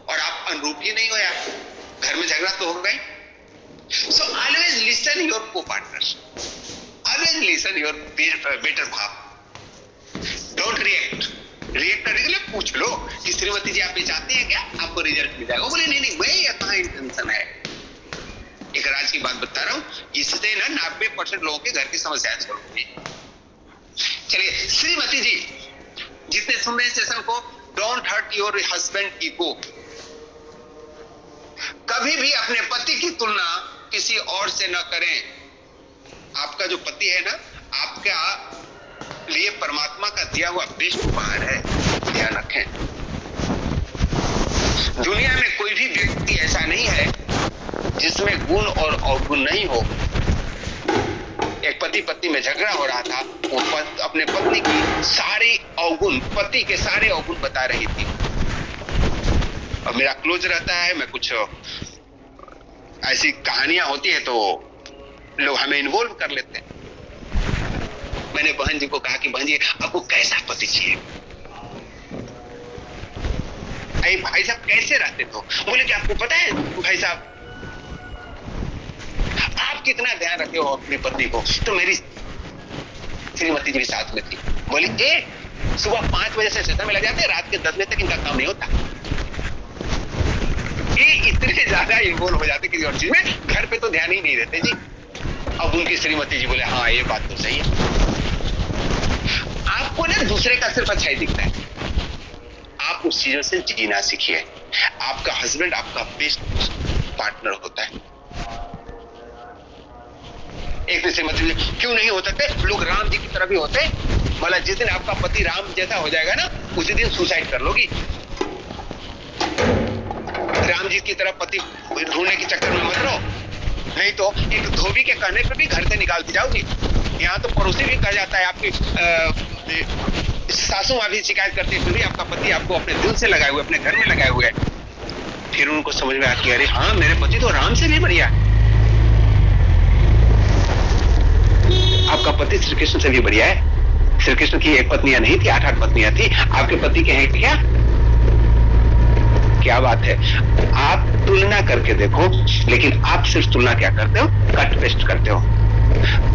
A: और आप अनुरूप ही नहीं हो यार, घर में झगड़ा तो होगा ही। सो ऑलवेज लिसन योर को partner, always listen your better half. Don't react. React करने के लिए पूछ लो कि श्रीमती जी आप ये चाहते हैं क्या, आपको रिजल्ट मिल जाएगा। बोले नहीं मैं ये कहां इंटेंशन है। एक राज की बात बता रहा हूं, इससे ना 90% लोगों के घर की समस्याएं सॉल्व होगी। चलिए श्रीमती जी जितने सुन रहे हैं सेशन को, don't hurt your husband ego. कभी भी अपने पति की तुलना किसी और से न करें। आपका जो पति है ना, आपका लिए परमात्मा का दिया हुआ बेस्ट उपहार है, ध्यान रखें। दुनिया में कोई भी व्यक्ति ऐसा नहीं है जिसमें गुण और अवगुण नहीं हो। एक पति पत्नी में झगड़ा हो रहा था, वो अपने पत्नी की सारी अवगुण, पति के सारे अवगुण बता रही थी। अब मेरा क्लोज रहता है, मैं कुछ ऐसी कहानियां होती है तो लोग हमें इन्वॉल्व कर लेते हैं। मैंने बहन जी को कहा कि बहन जी आपको कैसा पति चाहिए। अरे भाई साहब कैसे रहते तो, बोले कि आपको पता है भाई साहब आप कितना ध्यान रखे हो अपनी पत्नी को। तो मेरी श्रीमती जी भी साथ में थी, बोली सुबह 5 बजे से सेशन में लग जाते, रात के 10 बजे तक इनका काम नहीं होता। ये इतने ज्यादा इन्वॉल्व हो जाते किसी और चीज में, घर पे तो ध्यान ही नहीं देते जी। अब उनकी श्रीमती जी बोले हाँ ये बात तो सही है। आपको ना दूसरे का सिर्फ अच्छा ही दिखता है, आप उस चीजों से जीना सीखिए। आपका हस्बैंड आपका बेस्ट पार्टनर होता है। एक दिन श्रीमती जी क्यों नहीं हो सकते, लोग राम जी की तरह भी होते। मतलब जिस दिन आपका पति राम जैसा हो जाएगा ना, उसी दिन सुसाइड कर लोगी। राम जी की तरह पति ढूंढने के चक्कर में मत रहो, नहीं तो एक धोबी के कहने पर भी घर से निकाल दी जाओगी। यहाँ तो पड़ोसी भी कहा जाता है, आपकी सासू माँ भी शिकायत करती है, फिर भी आपका पति आपको अपने दिल से लगाए हुए, अपने घर में लगाए हुए है। फिर उनको समझ में आती है अरे हाँ मेरे पति तो राम से भी बढ़िया है। आपका पति श्री कृष्ण से भी बढ़िया है। श्री कृष्ण की एक पत्नियां नहीं थी, 8 पत्नियां थी। आपके पति के हैं क्या? क्या बात है। आप तुलना करके देखो, लेकिन आप सिर्फ तुलना क्या करते हो, कट पेस्ट करते हो।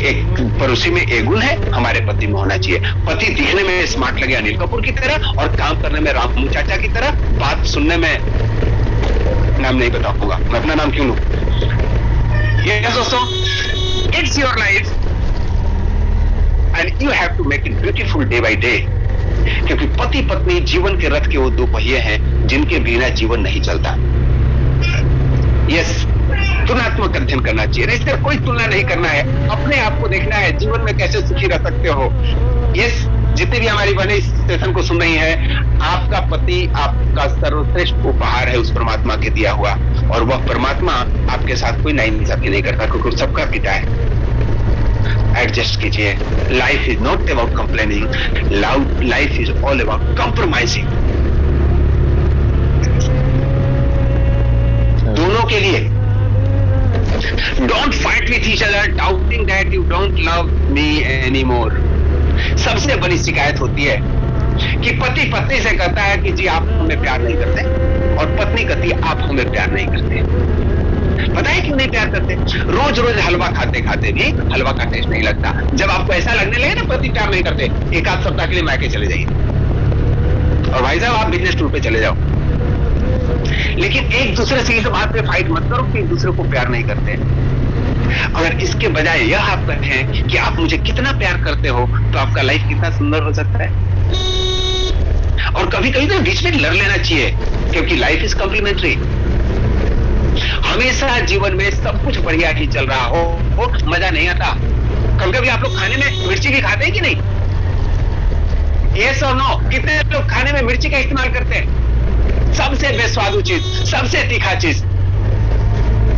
A: एक पड़ोसी में एक गुण है, हमारे पति में होना चाहिए। पति दिखने में स्मार्ट लगे अनिल कपूर की तरह, और काम करने में रामू चाचा की तरह, बात सुनने में, नाम नहीं बताऊंगा, मैं अपना नाम क्यों लूं। ये दोस्तों, it's your life and you have to make it beautiful day by day. क्योंकि पति पत्नी जीवन के रथ के वो 2 पहिए हैं जिनके बिना जीवन नहीं चलता। यस, तुलनात्मक अध्ययन करना चाहिए, इससे कोई तुलना नहीं करना है, अपने आप को देखना है जीवन में कैसे सुखी रह सकते हो। यस, जितने भी हमारी बहनें इस सेशन को सुन रही हैं, आपका पति आपका सर्वश्रेष्ठ उपहार है उस परमात्मा के दिया हुआ, और वह परमात्मा आपके साथ कोई नाइंसाफी नहीं करता, क्योंकि सबका पिता है। एडजस्ट कीजिए। Life is not about complaining, life is all about compromising. दोनों के लिए। Don't fight with each other doubting that you don't love me any more. सबसे बड़ी शिकायत होती है कि पति पत्नी से कहता है कि जी आप हमें प्यार नहीं करते, और पत्नी कहती है आप हमें प्यार नहीं करते। पता है क्यों नहीं प्यार करते? रोज रोज हलवा खाते खाते भी हलवा का टेस्ट नहीं लगता। जब आपको ऐसा लगने लगे ना पति प्यार नहीं करते, 1 सप्ताह के लिए मायके चले जाइए, और भाई साहब आप बिजनेस टूर पे चले जाओ। लेकिन एक दूसरे से इस बात पे फाइट मत करो कि एक दूसरे को प्यार नहीं करते। अगर इसके बजाय यह आप कहें कि आप मुझे कितना प्यार करते हो, तो आपका लाइफ कितना सुंदर हो सकता है। और कभी कभी तो बीच में लड़ लेना चाहिए, क्योंकि लाइफ इज कॉम्प्लीमेंट्री। हमेशा जीवन में सब कुछ बढ़िया ही चल रहा हो मजा नहीं आता। कभी कभी आप लोग खाने में मिर्ची भी खाते हैं कि नहीं? यस और नो? कितने लोग खाने में मिर्ची का इस्तेमाल करते हैं? सबसे बेस्वादु चीज, सबसे तीखा चीज,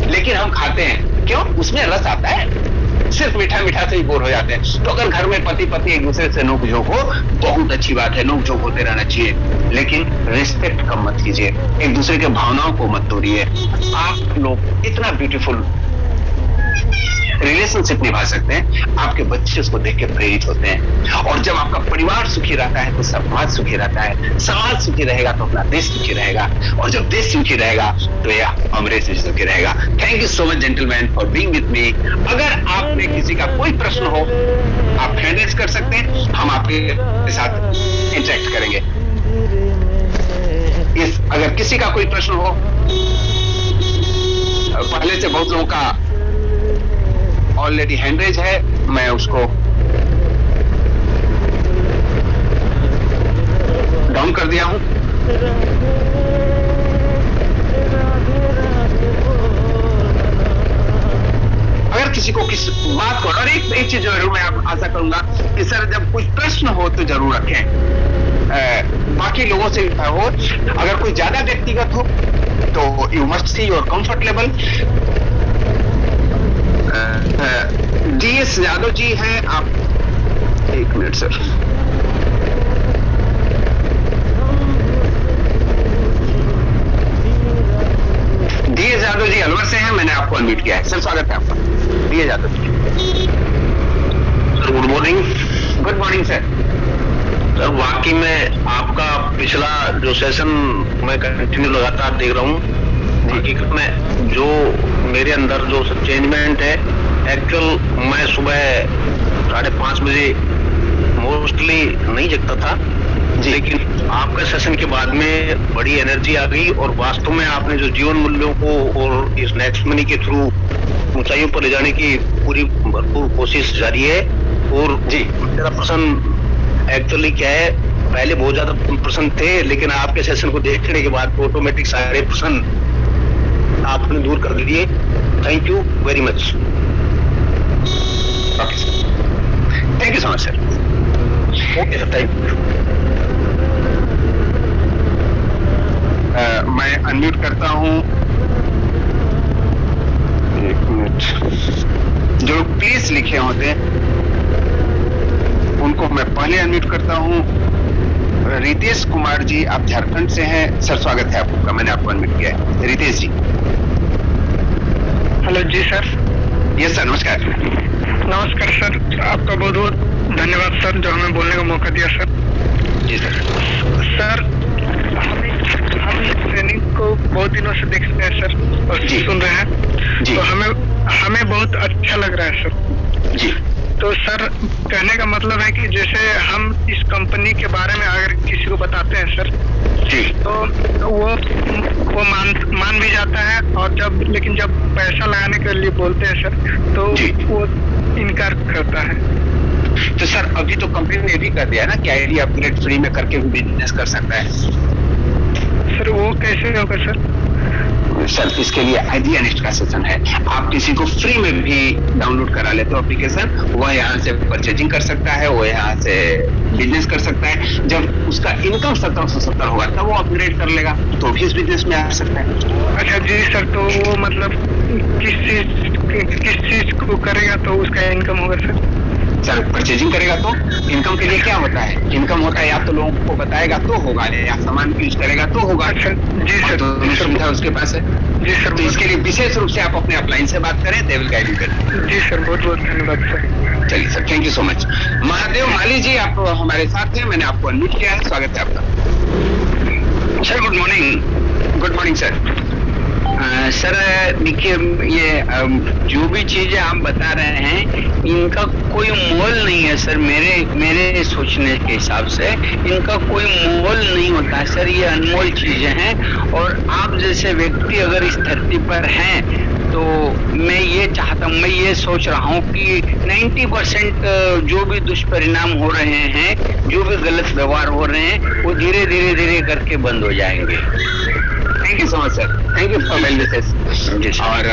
A: लेकिन हम खाते हैं। क्यों? उसमें रस आता है। सिर्फ मीठा मीठा से ही बोर हो जाते हैं। तो अगर घर में पति पत्नी एक दूसरे से नोक झोंक हो, बहुत अच्छी बात है, नोक झोंक होते रहना चाहिए, लेकिन रिस्पेक्ट कम मत कीजिए, एक दूसरे के भावनाओं को मत तोड़िए। आप लोग इतना ब्यूटीफुल रिलेशनशिप निभा सकते हैं, आपके बच्चे उसको देख के प्रेरित होते हैं। और जब आपका परिवार सुखी रहता है तो समाज सुखी रहता है, समाज सुखी रहेगा तो अपना देश सुखी रहेगा, और जब देश सुखी रहेगा तो यह अमरीश भी सुखी रहेगा। Thank you so much gentleman for being with me. अगर आप में किसी का कोई प्रश्न हो, आप हैंड रेज कर सकते हैं, हम आपके साथ इंटरेक्ट करेंगे। अगर किसी का कोई प्रश्न हो, पहले से बहुत लोगों का ऑलरेडी हैंड रेज है, मैं उसको डाउन कर दिया हूं। अगर किसी को किस बात को, और एक चीज जरूर मैं आप आशा करूंगा कि सर जब कुछ प्रश्न हो तो जरूर रखें, बाकी लोगों से हो। अगर कोई ज्यादा व्यक्तिगत हो तो you must see your comfort level. DS Yadav ji हैं आप, एक minute sir. DS Yadav ji Alwar से हैं, मैंने आपको अनम्यूट किया है। सर स्वागत है आपका। DS Yadav ji.
B: Sir good morning.
A: Good morning sir.
B: Sir वाकई में आपका पिछला जो सेशन मैं कंटिन्यू लगातार देख रहा हूँ, हकीकत में जो मेरे अंदर जो चेंजमेंट है, एक्चुअल मैं सुबह 5:30 बजे मोस्टली नहीं जगता था, लेकिन आपके सेशन के बाद में बड़ी एनर्जी आ गई, और वास्तव में आपने जो जीवन मूल्यों को और इस नेक्स्ट मनी के थ्रू ऊंचाइयों पर ले जाने की पूरी भरपूर कोशिश जारी है। और जी मेरा प्रश्न एक्चुअली क्या है, पहले बहुत ज्यादा प्रश्न थे, लेकिन आपके सेशन को देखने के बाद ऑटोमेटिक सारे प्रश्न आपने दूर कर दिए। Thank you very much.
A: Thank you so much sir.
B: Okay sir, thank you.
A: मैं अनम्यूट करता हूं, एक मिनट। जो प्लीज लिखे होते हैं उनको मैं पहले अनम्यूट करता हूं। रितेश कुमार जी, आप झारखंड से हैं, सर स्वागत है आपका, मैंने आपको अनम्यूट किया है। रितेश जी।
C: हेलो जी सर।
A: यस सर, नमस्कार।
C: नमस्कार सर, आपका बहुत बहुत धन्यवाद सर जो हमें बोलने का मौका दिया सर।
A: जी सर।
C: सर हम इस ट्रेनिंग को बहुत दिनों से देख रहे हैं सर और सुन रहे हैं, तो हमें बहुत अच्छा लग रहा है सर
A: जी।
C: तो सर कहने का मतलब है कि जैसे हम इस कंपनी के बारे में अगर किसी को बताते हैं सर
A: जी,
C: तो वो मान भी जाता है, और लेकिन जब पैसा लगाने के लिए बोलते हैं सर तो वो इनकार करता है।
A: तो सर अभी तो कंपनी ने भी कर दिया है ना कि आईडी अपग्रेड फ्री में करके भी बिजनेस कर सकता है।
C: सर वो कैसे होगा सर?
A: सर इसके लिए आइडिया नेक्स्ट का सेशन है, आप किसी को फ्री में भी डाउनलोड करा लेते हो एप्लीकेशन, वह यहाँ से परचेजिंग कर सकता है, वो यहाँ से बिजनेस कर सकता है। जब उसका इनकम 1770 होगा तब वो अपग्रेड कर लेगा, तो भी इस बिजनेस में आ सकता है।
C: अच्छा जी सर, तो वो मतलब किस चीज को करेगा तो उसका इनकम होगा सर?
A: सर परचेजिंग करेगा तो इनकम के लिए क्या होता है, इनकम होता है या तो लोगों को बताएगा तो होगा, या सामान यूज करेगा तो होगा।
C: अच्छा जी सर,
A: तो सुविधा उसके पास है
C: जी सर।
A: तो इसके लिए विशेष रूप से आप अपने अपलाइन से बात करें, दे विल गाइड यू।
C: जी सर, बहुत बहुत धन्यवाद सर।
A: चलिए sir, thank you so much. Mahadev Mali ji आप हमारे साथ हैं, मैंने आपको अनम्यूट किया है, स्वागत है आपका।
B: Sir good morning.
A: Good morning sir.
B: Sir देखिए, ये जो भी चीजें आप बता रहे हैं इनका कोई मोल नहीं है सर। मेरे सोचने के हिसाब से इनका कोई मोल नहीं होता है सर, ये अनमोल चीजें हैं। और आप जैसे व्यक्ति अगर इस धरती पर हैं तो मैं ये सोच रहा हूँ कि 90% जो भी दुष्परिणाम हो रहे हैं, जो भी गलत व्यवहार हो रहे हैं, वो धीरे धीरे करके बंद हो जाएंगे।
D: Thank you so much sir, thank you for well wishes. और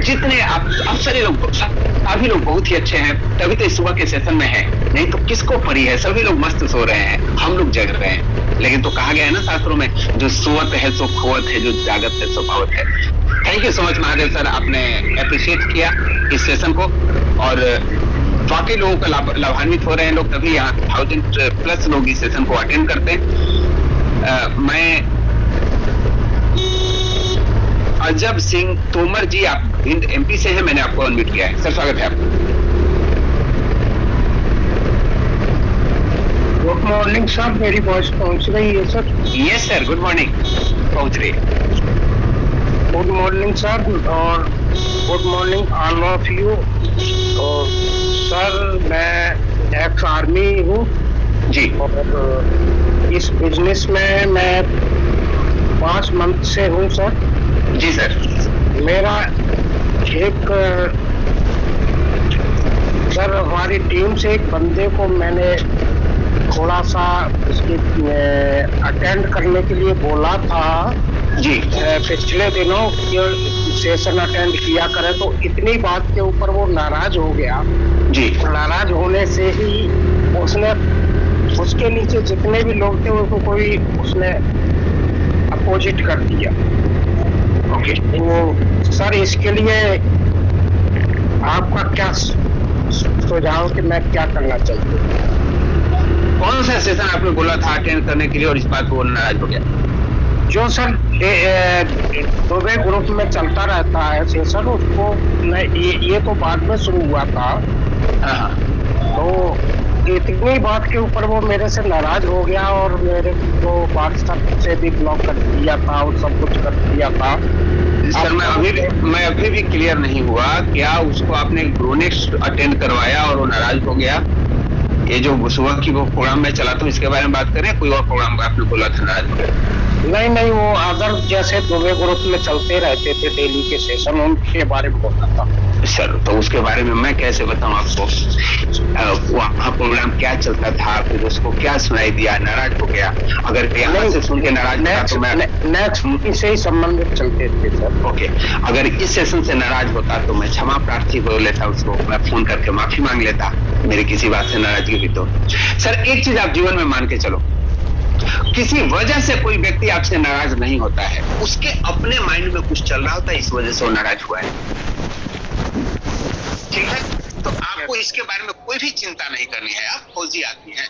D: जितने आप सभी लोग बहुत ही अच्छे हैं, तभी तो इस सुबह के सेशन में है, नहीं तो किसको परी है। सभी लोग मस्त सो रहे हैं, हम लोग जग रहे हैं, लेकिन तो कहा गया है ना शास्त्रों में, जो सोवत है सो खोवत है, जो जागत है सो पावत है। Thank you so much Mahadev sir, आपने अप्रिशिएट किया इस सेशन को, और वाकई लोगों का लाभान्वित हो रहे हैं लोग, तभी यहाँ 1000+ लोग इस सेशन को अटेंड करते हैं। मैं अजब सिंह तोमर जी, आप भिंड MP से हैं, मैंने आपको अनम्यूट किया है सर, स्वागत है आपका।
C: गुड मॉर्निंग सर, मेरी वॉइस पहुंच रही है sir?
D: Yes sir, good morning, पहुंच रही है।
C: गुड मॉर्निंग सर, और good morning all of you. और सर मैं एक्स आर्मी हूँ
D: जी,
C: और इस बिजनेस में मैं 5 मंथ से हूँ सर।
D: जी सर।
C: मेरा एक सर, हमारी टीम से एक बंदे को मैंने थोड़ा सा इसकी अटेंड करने के लिए बोला था
D: जी,
C: पिछले दिनों सेशन अटेंड किया करे, तो इतनी बात के ऊपर वो नाराज हो गया
D: जी।
C: नाराज होने से ही उसने, उसके नीचे जितने भी लोग थे उनको कोई उसने अपोजिट कर दिया।
D: ओके,
C: तो सर इसके लिए आपका क्या सुझाव कि मैं क्या करना चाहिए?
D: कौन सा सेशन आपने बोला था अटेंड करने के लिए और इस बात को नाराज हो गया?
C: जो सर 2 ग्रुप में चलता रहता है सेशन, उसको ये तो बाद में शुरू हुआ था।
D: हाँ,
C: तो इतनी बात के ऊपर वो मेरे से नाराज हो गया और मेरे को व्हाट्सएप से भी ब्लॉक कर दिया था और सब कुछ कर दिया था।
D: सर मैं अभी भी क्लियर नहीं हुआ, क्या उसको आपने ग्रोनेक्स अटेंड करवाया और वो नाराज हो गया? ये जो सुबह की वो प्रोग्राम में चला, तो इसके बारे में बात करें, कोई और प्रोग्राम आपने बोला था नाराज हो गया?
C: नहीं, वो अदर जैसे 2 ग्रुप में चलते रहते थे डेली के सेशन, उनके बारे में बोलना था
D: सर। तो उसके बारे में मैं कैसे बताऊं आपको, वहाँ प्रोग्राम क्या चलता था, फिर उसको क्या सुनाई दिया, नाराज हो गया? अगर यहाँ से सुन के नाराज होता तो मैं
C: नेक्स्ट से ही संबंधित चलते थे सर।
D: ओके, अगर इस सेशन से नाराज होता तो मैं क्षमा प्रार्थी हो लेता, उसको मैं फोन करके माफी मांग लेता, मेरी किसी बात से नाराजगी हुई तो। सर एक चीज आप जीवन में मान के चलो, किसी वजह से कोई व्यक्ति आपसे नाराज नहीं होता है, उसके अपने माइंड में कुछ चल रहा होता है, इस वजह से वो नाराज हुआ है। ठीक है, तो आपको इसके बारे में कोई भी चिंता नहीं करनी है। आप फौजी आदमी हैं,